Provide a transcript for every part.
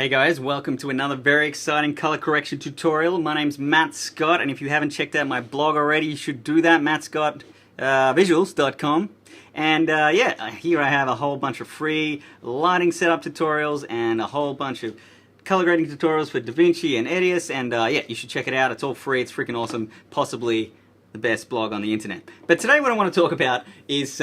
Hey guys, welcome to another very exciting color correction tutorial. My name's Matt Scott, and if you haven't checked out my blog already, you should do that, mattscottvisuals.com. And yeah, here I have a whole bunch of free lighting setup tutorials and a whole bunch of color grading tutorials for DaVinci and Edius, and yeah, you should check it out. It's all free, it's freaking awesome, possibly the best blog on the internet. But today what I want to talk about is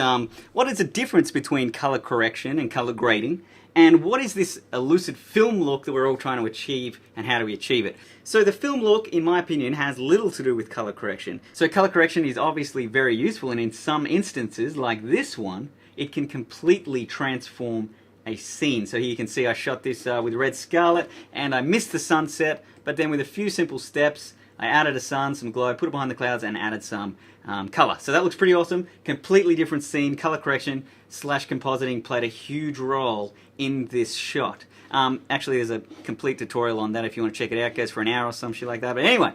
what is the difference between color correction and color grading, and what is this elusive film look that we're all trying to achieve, and how do we achieve it? So the film look, in my opinion, has little to do with color correction. So color correction is obviously very useful, and in some instances, like this one, it can completely transform a scene. So here you can see I shot this with red scarlet, and I missed the sunset, but then with a few simple steps, I added a sun, some glow, put it behind the clouds, and added some color. So that looks pretty awesome. Completely different scene. Color correction / compositing played a huge role in this shot. Actually, there's a complete tutorial on that if you want to check it out. It goes for an hour or some shit like that. But anyway,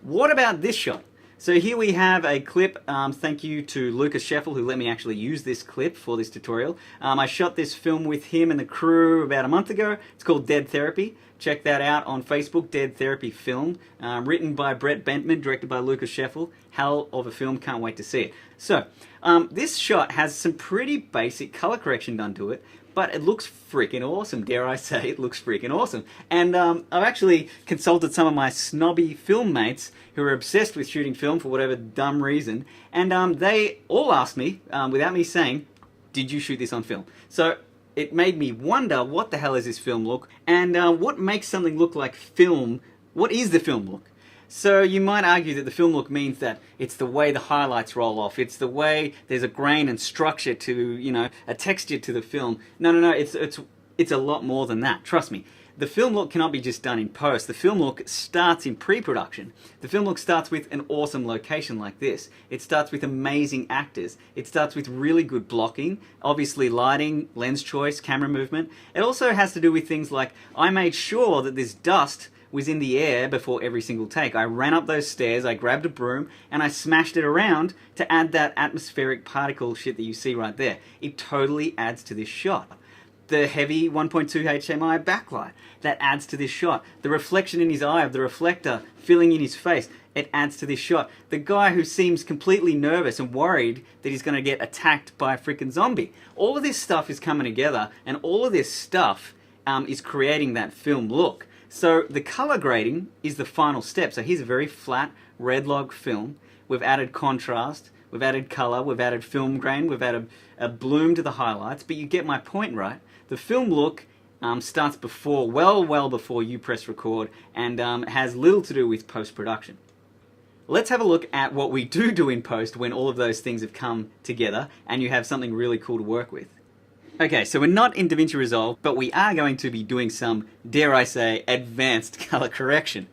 what about this shot? So here we have a clip. Thank you to Lucas Sheffel who let me actually use this clip for this tutorial. I shot this film with him and the crew about a month ago. It's called Dead Therapy. Check that out on Facebook, Dead Therapy Film. Written by Brett Bentman, directed by Lucas Sheffel. Hell of a film, can't wait to see it. So, this shot has some pretty basic color correction done to it, but it looks freaking awesome, dare I say, it looks freaking awesome. And I've actually consulted some of my snobby film mates who are obsessed with shooting film for whatever dumb reason, and they all asked me, without me saying, did you shoot this on film? So it made me wonder, what the hell is this film look, and what makes something look like film? What is the film look? So you might argue that the film look means that it's the way the highlights roll off, it's the way there's a grain and structure to, you know, a texture to the film. No, it's a lot more than that, trust me. The film look cannot be just done in post. The film look starts in pre-production. The film look starts with an awesome location like this. It starts with amazing actors. It starts with really good blocking, obviously lighting, lens choice, camera movement. It also has to do with things like, I made sure that this dust was in the air before every single take. I ran up those stairs, I grabbed a broom, and I smashed it around to add that atmospheric particle shit that you see right there. It totally adds to this shot. The heavy 1.2 HMI backlight, that adds to this shot. The reflection in his eye of the reflector filling in his face, it adds to this shot. The guy who seems completely nervous and worried that he's going to get attacked by a freaking zombie. All of this stuff is coming together, and all of this stuff is creating that film look. So the color grading is the final step. So here's a very flat red log film. We've added contrast, we've added color, we've added film grain, we've added a bloom to the highlights, but you get my point, right? The film look starts before, well before you press record, and has little to do with post-production. Let's have a look at what we do in post when all of those things have come together and you have something really cool to work with. Okay, so we're not in DaVinci Resolve, but we are going to be doing some, dare I say, advanced color correction.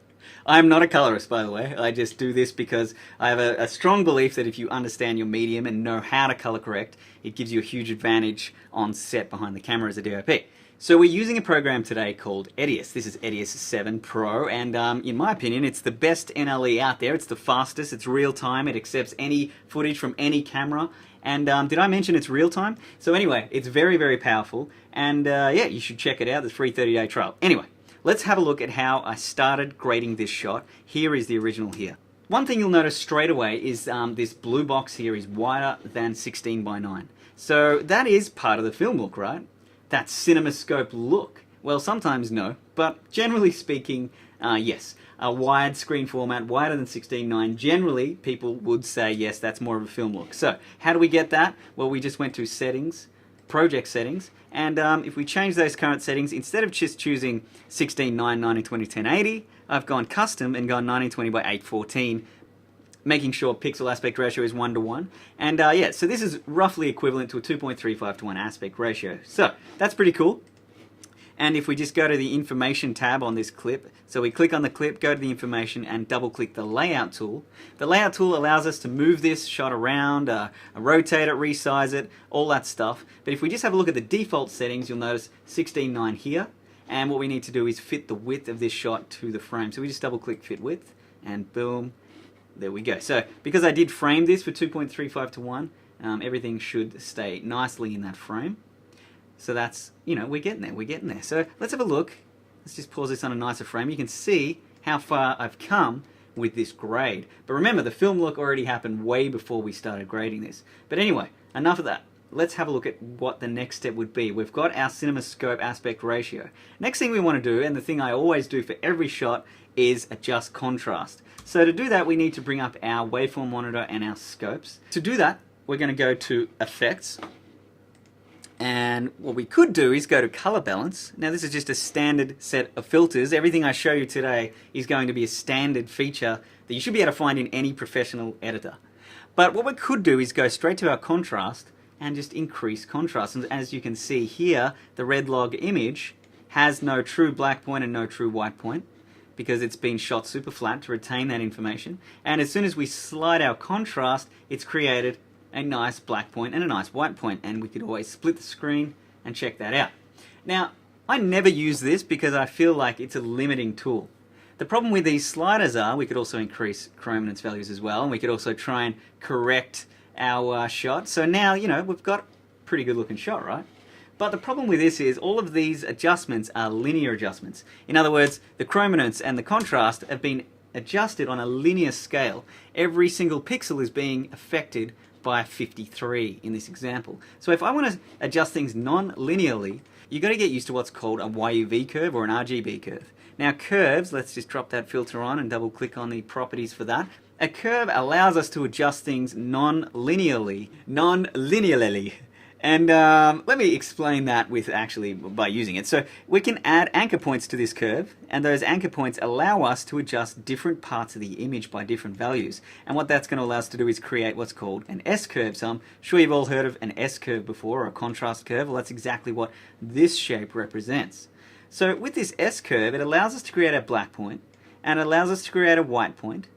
I'm not a colorist, by the way. I just do this because I have a strong belief that if you understand your medium and know how to color correct, it gives you a huge advantage on set behind the camera as a DOP. So we're using a program today called Edius. This is Edius 7 Pro, and in my opinion, it's the best NLE out there. It's the fastest, it's real time, it accepts any footage from any camera. And did I mention it's real time? So anyway, it's very, very powerful, and yeah, you should check it out. There's a free 30-day trial. Anyway, let's have a look at how I started grading this shot. Here is the original here. One thing you'll notice straight away is this blue box here is wider than 16:9. So that is part of the film look, right? That CinemaScope look. Well, sometimes no, but generally speaking, yes. A wide screen format, wider than 16:9, generally people would say, yes, that's more of a film look. So, how do we get that? Well, we just went to Settings, Project Settings, and if we change those current settings, instead of just choosing 16:9, 1920, 1080, I've gone custom and gone 1920 by 814, making sure pixel aspect ratio is 1:1. And yeah, so this is roughly equivalent to a 2.35:1 aspect ratio. So, that's pretty cool. And if we just go to the information tab on this clip, so we click on the clip, go to the information, and double click the layout tool. The layout tool allows us to move this shot around, rotate it, resize it, all that stuff. But if we just have a look at the default settings, you'll notice 16:9 here. And what we need to do is fit the width of this shot to the frame. So we just double click fit width, and boom, there we go. So because I did frame this for 2.35:1, everything should stay nicely in that frame. So that's, you know, we're getting there. So let's have a look let's just pause this on a nicer frame. You can see how far I've come with this grade. But remember, the film look already happened way before we started grading this. But anyway, enough of that. Let's have a look at what the next step would be. We've got our CinemaScope aspect ratio. Next thing we want to do, and the thing I always do for every shot, is adjust contrast. So to do that, we need to bring up our waveform monitor and our scopes. To do that, we're going to go to Effects. And what we could do is go to Color Balance. Now this is just a standard set of filters. Everything I show you today is going to be a standard feature that you should be able to find in any professional editor. But what we could do is go straight to our contrast and just increase contrast. And as you can see here, the red log image has no true black point and no true white point because it's been shot super flat to retain that information. And as soon as we slide our contrast, it's created a nice black point and a nice white point, and we could always split the screen and check that out. Now, I never use this because I feel like it's a limiting tool. The problem with these sliders are we could also increase chrominance values as well, and we could also try and correct our shot. So now, you know, we've got a pretty good looking shot, right? But the problem with this is all of these adjustments are linear adjustments. In other words, the chrominance and the contrast have been adjusted on a linear scale. Every single pixel is being affected by 53 in this example. So if I want to adjust things non-linearly, you've got to get used to what's called a YUV curve or an RGB curve. Now curves, let's just drop that filter on and double click on the properties for that. A curve allows us to adjust things non-linearly. And let me explain that by using it. So we can add anchor points to this curve, and those anchor points allow us to adjust different parts of the image by different values. And what that's going to allow us to do is create what's called an S-curve. So I'm sure you've all heard of an S-curve before, or a contrast curve. Well, that's exactly what this shape represents. So with this S-curve, it allows us to create a black point, and it allows us to create a white point.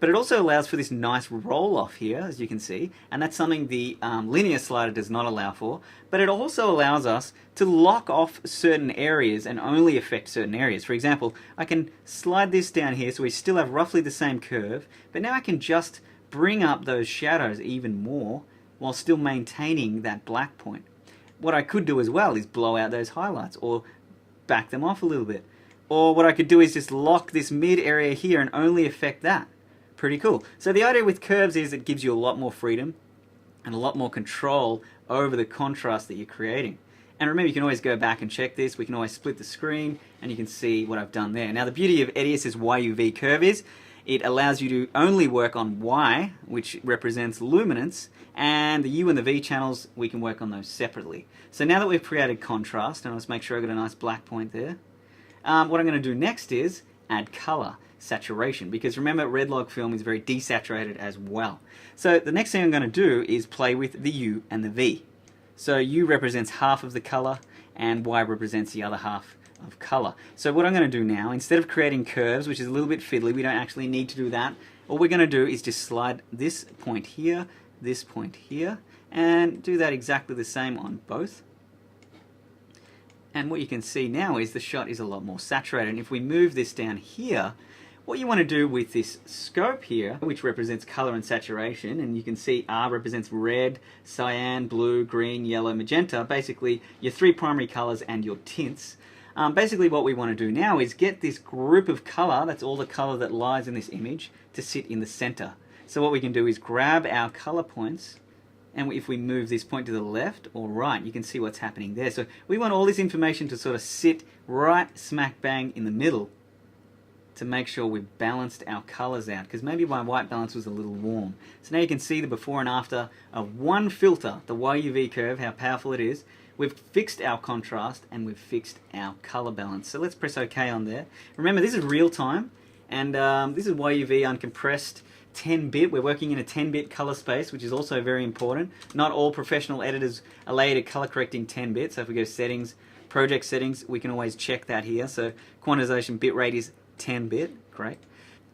But it also allows for this nice roll-off here, as you can see, and that's something the linear slider does not allow for. But it also allows us to lock off certain areas and only affect certain areas. For example, I can slide this down here so we still have roughly the same curve, but now I can just bring up those shadows even more while still maintaining that black point. What I could do as well is blow out those highlights or back them off a little bit. Or what I could do is just lock this mid area here and only affect that. Pretty cool. So the idea with curves is it gives you a lot more freedom and a lot more control over the contrast that you're creating. And remember, you can always go back and check this. We can always split the screen and you can see what I've done there. Now the beauty of Edius's YUV curve is it allows you to only work on Y, which represents luminance, and the U and the V channels, we can work on those separately. So now that we've created contrast, and let's make sure I got a nice black point there, what I'm going to do next is add color. Saturation, because remember, red log film is very desaturated as well. So the next thing I'm going to do is play with the U and the V. So U represents half of the color and Y represents the other half of color. So what I'm going to do now, instead of creating curves, which is a little bit fiddly, we don't actually need to do that. All we're going to do is just slide this point here, and do that exactly the same on both. And what you can see now is the shot is a lot more saturated. And if we move this down here, what you want to do with this scope here, which represents color and saturation, and you can see R represents red, cyan, blue, green, yellow, magenta, basically your three primary colors and your tints. Basically what we want to do now is get this group of color, that's all the color that lies in this image, to sit in the center. So what we can do is grab our color points, and if we move this point to the left or right, you can see what's happening there. So we want all this information to sort of sit right smack bang in the middle to make sure we've balanced our colors out, because maybe my white balance was a little warm. So now you can see the before and after of one filter, the YUV curve, how powerful it is. We've fixed our contrast and we've fixed our color balance. So let's press OK on there. Remember, this is real time, and this is YUV uncompressed 10-bit. We're working in a 10-bit color space, which is also very important. Not all professional editors allow you to color correct in 10-bit. So if we go settings, project settings, we can always check that here. So quantization bitrate is 10-bit, great.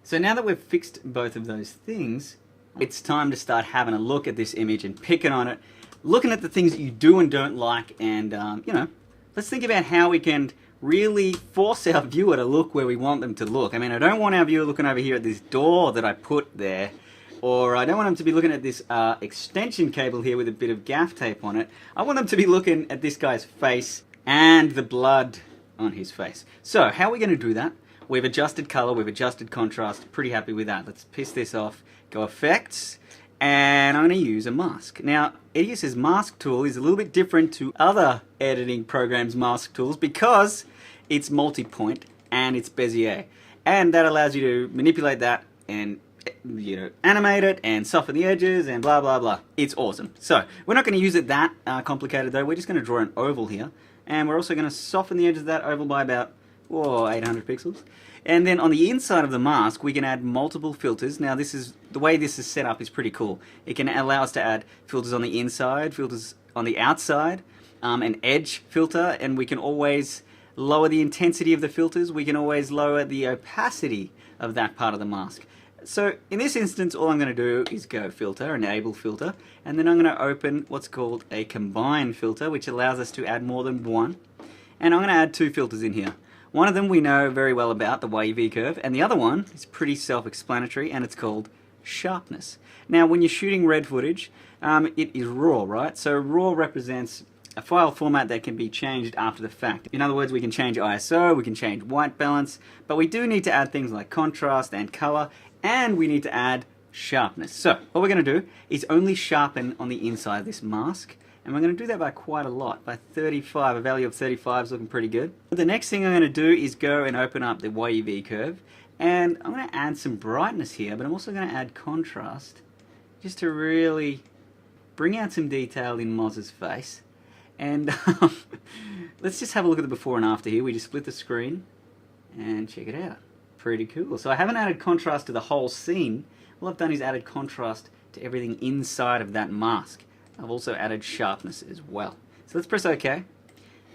So now that we've fixed both of those things, it's time to start having a look at this image and picking on it, looking at the things that you do and don't like, and you know, let's think about how we can really force our viewer to look where we want them to look. I mean, I don't want our viewer looking over here at this door that I put there, or I don't want them to be looking at this extension cable here with a bit of gaff tape on it. I want them to be looking at this guy's face and the blood on his face. So how are we going to do that? We've adjusted color, we've adjusted contrast, pretty happy with that. Let's piss this off, go effects, and I'm going to use a mask. Now, Edius's mask tool is a little bit different to other editing programs' mask tools because it's multi-point and it's Bezier. And that allows you to manipulate that and animate it and soften the edges and blah blah blah. It's awesome. So we're not going to use it that complicated though. We're just going to draw an oval here, and we're also going to soften the edges of that oval by about 800 pixels. And then on the inside of the mask we can add multiple filters. Now this is the way this is set up is pretty cool. It can allow us to add filters on the inside, filters on the outside, an edge filter, and we can always lower the intensity of the filters. We can always lower the opacity of that part of the mask. So in this instance, all I'm going to do is go filter, enable filter, and then I'm going to open what's called a combine filter, which allows us to add more than one. And I'm going to add two filters in here. One of them we know very well about, the YUV curve, and the other one is pretty self-explanatory, and it's called sharpness. Now when you're shooting red footage, it is RAW, right? So RAW represents a file format that can be changed after the fact. In other words, we can change ISO, we can change white balance, but we do need to add things like contrast and color, and we need to add sharpness. So what we're going to do is only sharpen on the inside of this mask, and we're going to do that by quite a lot, by 35. A value of 35 is looking pretty good. But the next thing I'm going to do is go and open up the YUV curve, and I'm going to add some brightness here, but I'm also going to add contrast just to really bring out some detail in Moz's face. And let's just have a look at the before and after here. We just split the screen and check it out. Pretty cool. So I haven't added contrast to the whole scene. All I've done is added contrast to everything inside of that mask. I've also added sharpness as well. So let's press OK,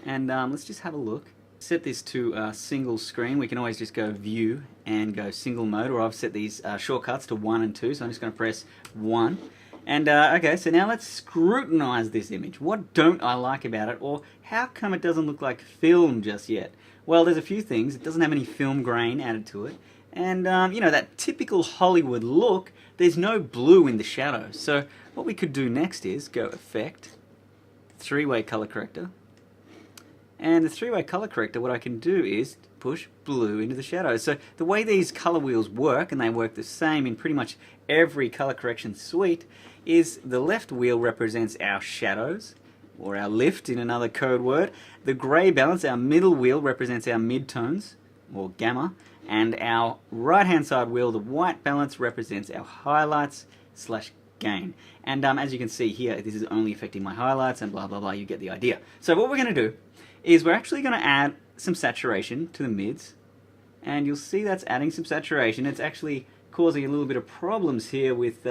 and let's just have a look. Set this to a single screen. We can always just go View and go single mode, or I've set these shortcuts to 1 and 2, so I'm just going to press 1. And okay, so now let's scrutinize this image. What don't I like about it, or how come it doesn't look like film just yet? Well, there's a few things. It doesn't have any film grain added to it. And, you know, that typical Hollywood look, there's no blue in the shadows. So what we could do next is go Effect, three-way color corrector. And the three-way color corrector, what I can do is push blue into the shadows. So the way these color wheels work, and they work the same in pretty much every color correction suite, is the left wheel represents our shadows, or our lift in another code word. The gray balance, our middle wheel, represents our midtones, or gamma. And our right-hand side wheel, the white balance, represents our highlights / gain. And as you can see here, this is only affecting my highlights and blah blah blah, you get the idea. So what we're going to do is we're actually going to add some saturation to the mids, and you'll see that's adding some saturation. It's actually causing a little bit of problems here with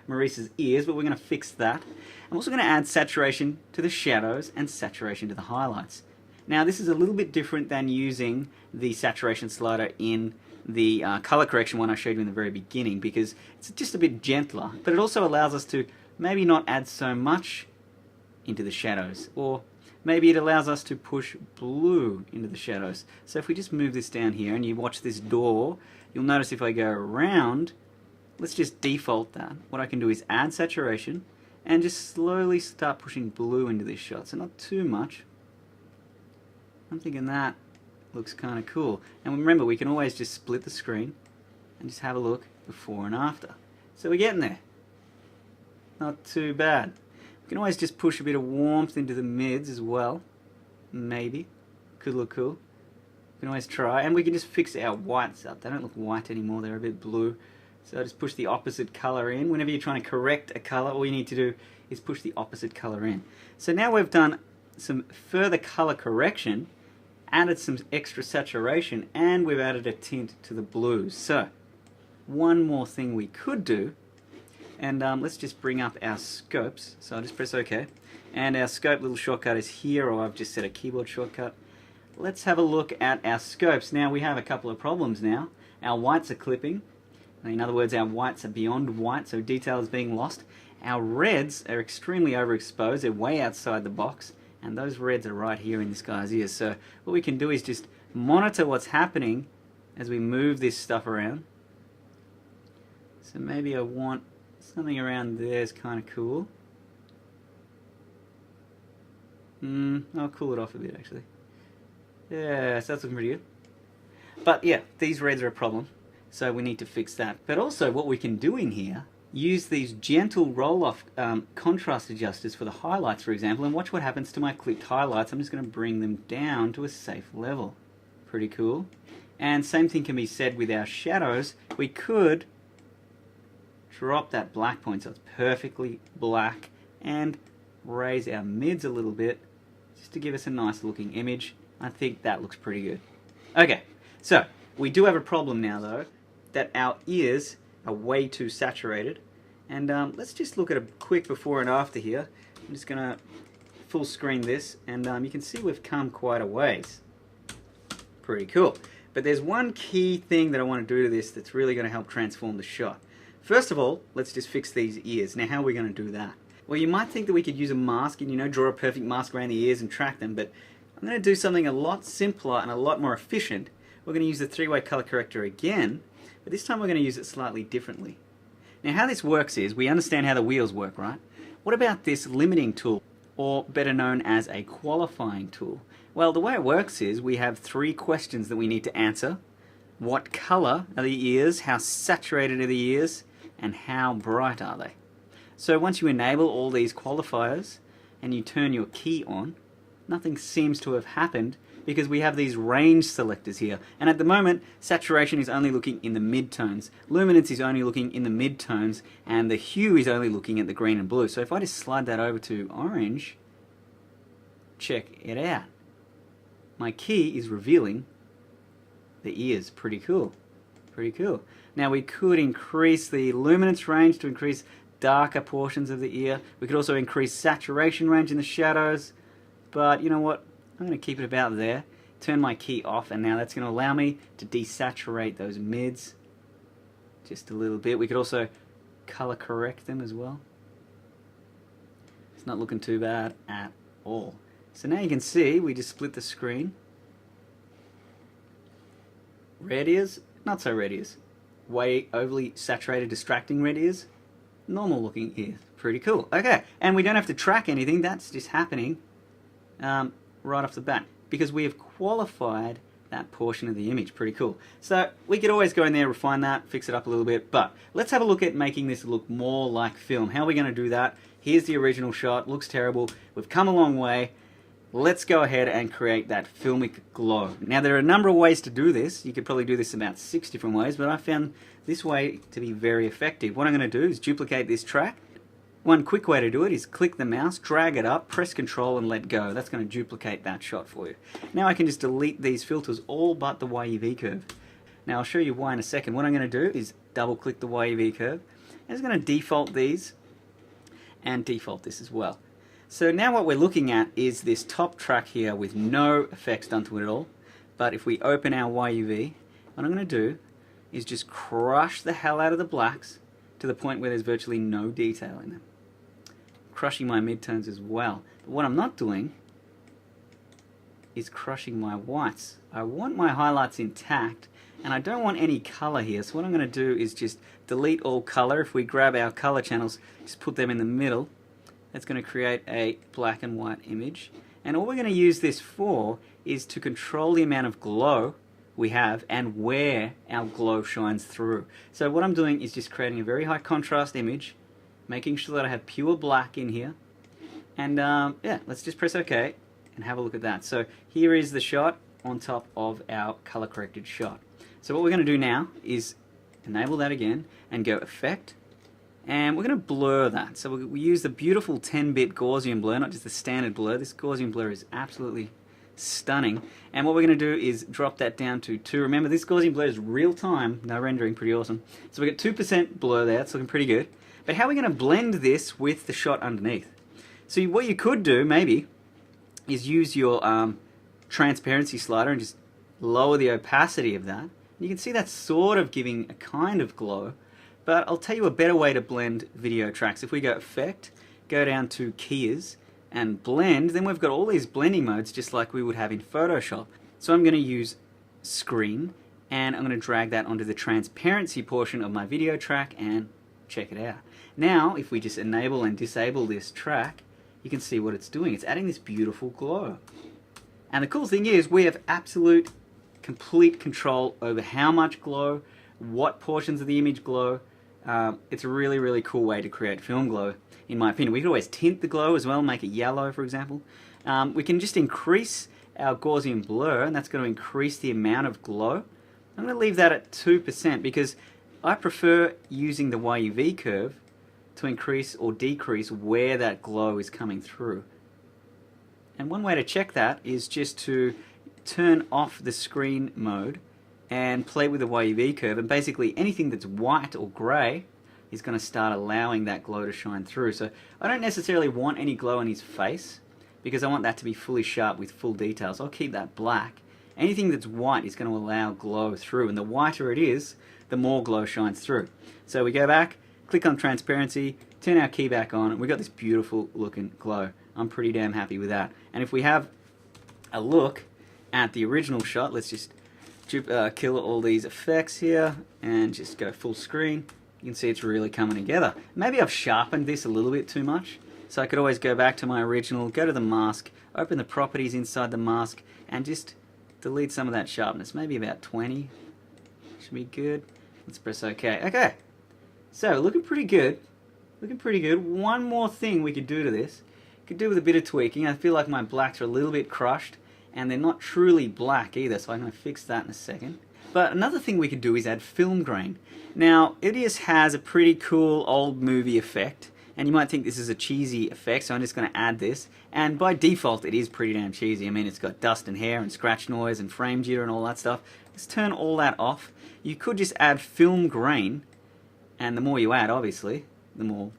Maurice's ears, but we're going to fix that. I'm also going to add saturation to the shadows and saturation to the highlights. Now this is a little bit different than using the saturation slider in the color correction one I showed you in the very beginning, because it's just a bit gentler, but it also allows us to maybe not add so much into the shadows, or maybe it allows us to push blue into the shadows. So if we just move this down here and you watch this door, you'll notice if I go around, let's just default that. What I can do is add saturation and just slowly start pushing blue into this shot, so not too much. I'm thinking that looks kind of cool. And remember, we can always just split the screen and just have a look before and after. So we're getting there. Not too bad. We can always just push a bit of warmth into the mids as well. Maybe. Could look cool. We can always try. And we can just fix our whites up. They don't look white anymore, they're a bit blue. So I just push the opposite color in. Whenever you're trying to correct a color, all you need to do is push the opposite color in. So now we've done some further color correction, added some extra saturation, and we've added a tint to the blues. So one more thing we could do, and let's just bring up our scopes. So I'll just press OK, and our scope little shortcut is here, or I've just set a keyboard shortcut. Let's have a look at our scopes. Now we have a couple of problems now. Our whites are clipping. In other words, our whites are beyond white, so detail is being lost. Our reds are extremely overexposed. They're way outside the box, and those reds are right here in this guy's ears. So what we can do is just monitor what's happening as we move this stuff around. So maybe I want something around there is kind of cool. I'll cool it off a bit actually. Yeah, so that's looking pretty good. But yeah, these reds are a problem, so we need to fix that. But also what we can do in here, use these gentle roll-off contrast adjusters for the highlights, for example, and watch what happens to my clipped highlights. I'm just going to bring them down to a safe level. Pretty cool. And same thing can be said with our shadows. We could drop that black point so it's perfectly black and raise our mids a little bit just to give us a nice looking image. I think that looks pretty good. Okay, so we do have a problem now though, that our ears are way too saturated. And let's just look at a quick before and after here. I'm just going to full screen this, and you can see we've come quite a ways. Pretty cool. But there's one key thing that I want to do to this that's really going to help transform the shot. First of all, let's just fix these ears. Now, how are we going to do that? Well, you might think that we could use a mask and, you know, draw a perfect mask around the ears and track them, but I'm going to do something a lot simpler and a lot more efficient. We're going to use the three-way color corrector again, but this time we're going to use it slightly differently. Now, how this works is, we understand how the wheels work, right? What about this limiting tool, or better known as a qualifying tool? Well, the way it works is we have three questions that we need to answer. What color are the ears? How saturated are the ears? And how bright are they? So once you enable all these qualifiers and you turn your key on, nothing seems to have happened because we have these range selectors here. And at the moment, saturation is only looking in the midtones. Luminance is only looking in the midtones, and the hue is only looking at the green and blue. So if I just slide that over to orange, check it out. My key is revealing the ears. Pretty cool. Pretty cool. Now we could increase the luminance range to increase darker portions of the ear. We could also increase saturation range in the shadows. But you know what? I'm going to keep it about there. Turn my key off, and now that's going to allow me to desaturate those mids just a little bit. We could also color correct them as well. It's not looking too bad at all. So now you can see we just split the screen. Red ears, not so red ears. Way overly saturated, distracting red ears. Normal looking ears. Pretty cool. Okay, and we don't have to track anything. That's just happening right off the bat because we have qualified that portion of the image. Pretty cool. So we could always go in there, refine that, fix it up a little bit, but let's have a look at making this look more like film. How are we going to do that? Here's the original shot. Looks terrible. We've come a long way. Let's go ahead and create that filmic glow. Now there are a number of ways to do this. You could probably do this about 6 different ways, but I found this way to be very effective. What I'm going to do is duplicate this track. One quick way to do it is click the mouse, drag it up, press Control and let go. That's going to duplicate that shot for you. Now I can just delete these filters, all but the YUV curve. Now I'll show you why in a second. What I'm going to do is double click the YUV curve. I'm just going to default these and default this as well. So now what we're looking at is this top track here with no effects done to it at all. But if we open our YUV, what I'm going to do is just crush the hell out of the blacks to the point where there's virtually no detail in them. Crushing my midtones as well. But what I'm not doing is crushing my whites. I want my highlights intact, and I don't want any color here. So what I'm going to do is just delete all color. If we grab our color channels, just put them in the middle. That's going to create a black and white image. And all we're going to use this for is to control the amount of glow we have and where our glow shines through. So what I'm doing is just creating a very high contrast image, making sure that I have pure black in here. And yeah, let's just press OK and have a look at that. So here is the shot on top of our color corrected shot. So what we're going to do now is enable that again and go Effect. And we're going to blur that. So we use the beautiful 10-bit Gaussian blur, not just the standard blur. This Gaussian blur is absolutely stunning. And what we're going to do is drop that down to 2. Remember, this Gaussian blur is real time, no rendering, pretty awesome. So we get 2% blur there, it's looking pretty good. But how are we going to blend this with the shot underneath? So what you could do, maybe, is use your transparency slider and just lower the opacity of that. And you can see that's sort of giving a kind of glow. But I'll tell you a better way to blend video tracks. If we go Effect, go down to Keys, and Blend, then we've got all these blending modes just like we would have in Photoshop. So I'm going to use Screen, and I'm going to drag that onto the transparency portion of my video track, and check it out. Now, if we just enable and disable this track, you can see what it's doing. It's adding this beautiful glow. And the cool thing is we have absolute, complete control over how much glow, what portions of the image glow. It's a really, really cool way to create film glow, in my opinion. We could always tint the glow as well, make it yellow, for example. We can just increase our Gaussian blur, and that's going to increase the amount of glow. I'm going to leave that at 2% because I prefer using the YUV curve to increase or decrease where that glow is coming through. And one way to check that is just to turn off the screen mode and play with the YUV curve, and basically anything that's white or grey is going to start allowing that glow to shine through. So I don't necessarily want any glow on his face because I want that to be fully sharp with full details. I'll keep that black. Anything that's white is going to allow glow through, and the whiter it is, the more glow shines through. So we go back, click on transparency, turn our key back on, and we've got this beautiful looking glow. I'm pretty damn happy with that. And if we have a look at the original shot, let's just kill all these effects here and just go full screen. You can see it's really coming together. Maybe I've sharpened this a little bit too much, so I could always go back to my original, go to the mask, open the properties inside the mask, and just delete some of that sharpness. Maybe about 20. Should be good. Let's press OK. Okay, so looking pretty good. Looking pretty good. One more thing we could do to this. Could do with a bit of tweaking. I feel like my blacks are a little bit crushed, and they're not truly black either, so I'm going to fix that in a second. But another thing we could do is add film grain. Now, Idius has a pretty cool old movie effect, and you might think this is a cheesy effect, so I'm just going to add this. And by default, it is pretty damn cheesy. I mean, it's got dust and hair and scratch noise and frame jitter and all that stuff. Let's turn all that off. You could just add film grain, and the more you add, obviously, the more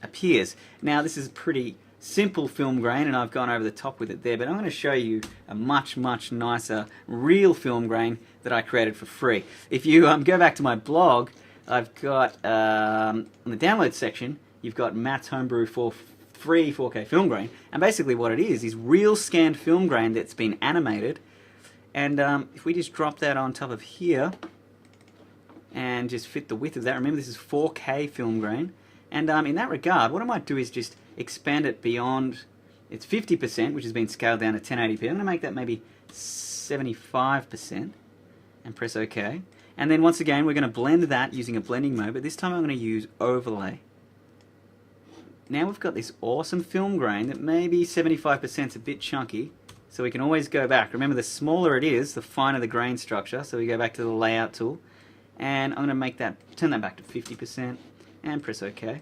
appears. Now, this is pretty simple film grain, and I've gone over the top with it there, but I'm going to show you a much, much nicer real film grain that I created for free. If you go back to my blog, I've got, on the download section, you've got Matt's Homebrew for free 4K film grain, and basically what it is real scanned film grain that's been animated, and if we just drop that on top of here, and just fit the width of that, remember this is 4K film grain, and in that regard, what I might do is just expand it beyond its 50%, which has been scaled down to 1080p. I'm going to make that maybe 75% and press OK. And then once again, we're going to blend that using a blending mode, but this time I'm going to use overlay. Now we've got this awesome film grain that maybe 75% is a bit chunky, so we can always go back. Remember, the smaller it is, the finer the grain structure, so we go back to the layout tool, and I'm going to make that, turn that back to 50% and press OK.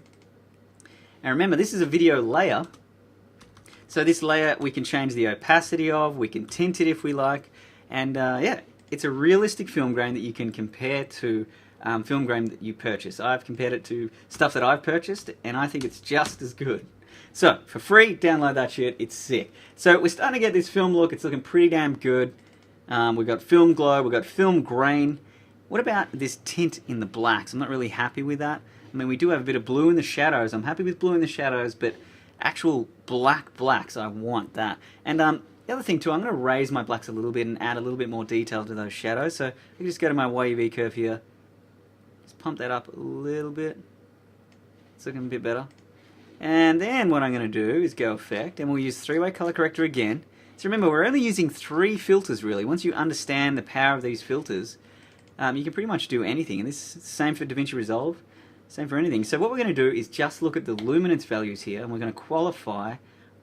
Now remember, this is a video layer, so this layer we can change the opacity of, we can tint it if we like, and yeah, it's a realistic film grain that you can compare to film grain that you purchase. I've compared it to stuff that I've purchased, and I think it's just as good. So, for free, download that shit, it's sick. So we're starting to get this film look, it's looking pretty damn good. We've got film glow, we've got film grain. What about this tint in the blacks? I'm not really happy with that. I mean, we do have a bit of blue in the shadows. I'm happy with blue in the shadows, but actual blacks, I want that. And the other thing too, I'm going to raise my blacks a little bit and add a little bit more detail to those shadows. So I can just go to my YUV curve here, just pump that up a little bit. It's looking a bit better. And then what I'm going to do is go Effect, and we'll use three-way color corrector again. So remember, we're only using 3 filters really. Once you understand the power of these filters, you can pretty much do anything. And this is the same for DaVinci Resolve. Same for anything. So what we're going to do is just look at the luminance values here, and we're going to qualify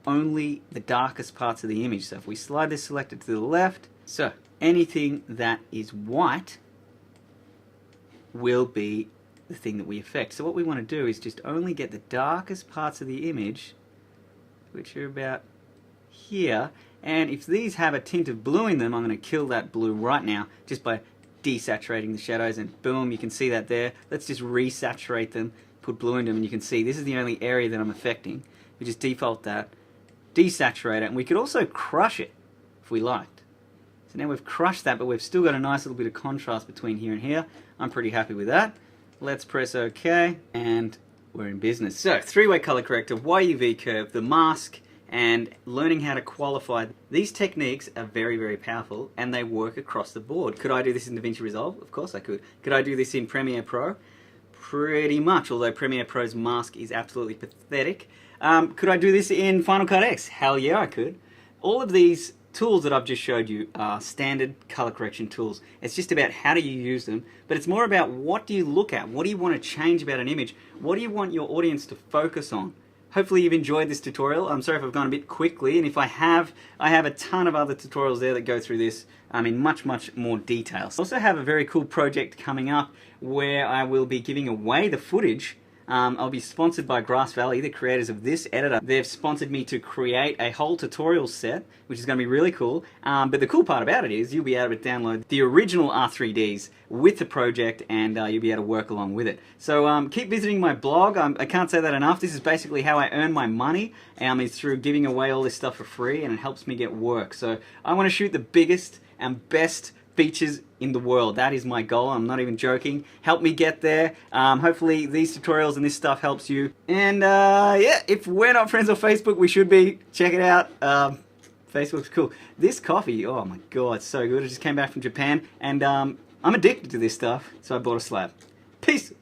only the darkest parts of the image. So if we slide this selector to the left, so anything that is white will be the thing that we affect. So what we want to do is just only get the darkest parts of the image, which are about here, and if these have a tint of blue in them, I'm going to kill that blue right now just by desaturating the shadows, and boom, you can see that there. Let's just resaturate them, put blue in them, and you can see this is the only area that I'm affecting. We just default that, desaturate it, and we could also crush it if we liked. So now we've crushed that, but we've still got a nice little bit of contrast between here and here. I'm pretty happy with that. Let's press OK, and we're in business. So, three-way color corrector, YUV curve, the mask, and learning how to qualify. These techniques are very, very powerful, and they work across the board. Could I do this in DaVinci Resolve? Of course I could. Could I do this in Premiere Pro? Pretty much, although Premiere Pro's mask is absolutely pathetic. Could I do this in Final Cut X? Hell yeah, I could. All of these tools that I've just showed you are standard color correction tools. It's just about how do you use them, but it's more about what do you look at, what do you want to change about an image, what do you want your audience to focus on. Hopefully you've enjoyed this tutorial. I'm sorry if I've gone a bit quickly, and if I have a ton of other tutorials there that go through this in much more detail. I also have a very cool project coming up where I will be giving away the footage. I'll be sponsored by Grass Valley, the creators of this editor. They've sponsored me to create a whole tutorial set, which is going to be really cool. But the cool part about it is you'll be able to download the original R3Ds with the project, and you'll be able to work along with it. So keep visiting my blog. I can't say that enough. This is basically how I earn my money, is through giving away all this stuff for free, and it helps me get work. So I want to shoot the biggest and best features in the world. That is my goal. I'm not even joking. Help me get there. Hopefully these tutorials and this stuff helps you. And yeah, if we're not friends on Facebook, we should be. Check it out. Facebook's cool. This coffee, oh my god, it's so good. I just came back from Japan, and I'm addicted to this stuff, so I bought a slab. Peace!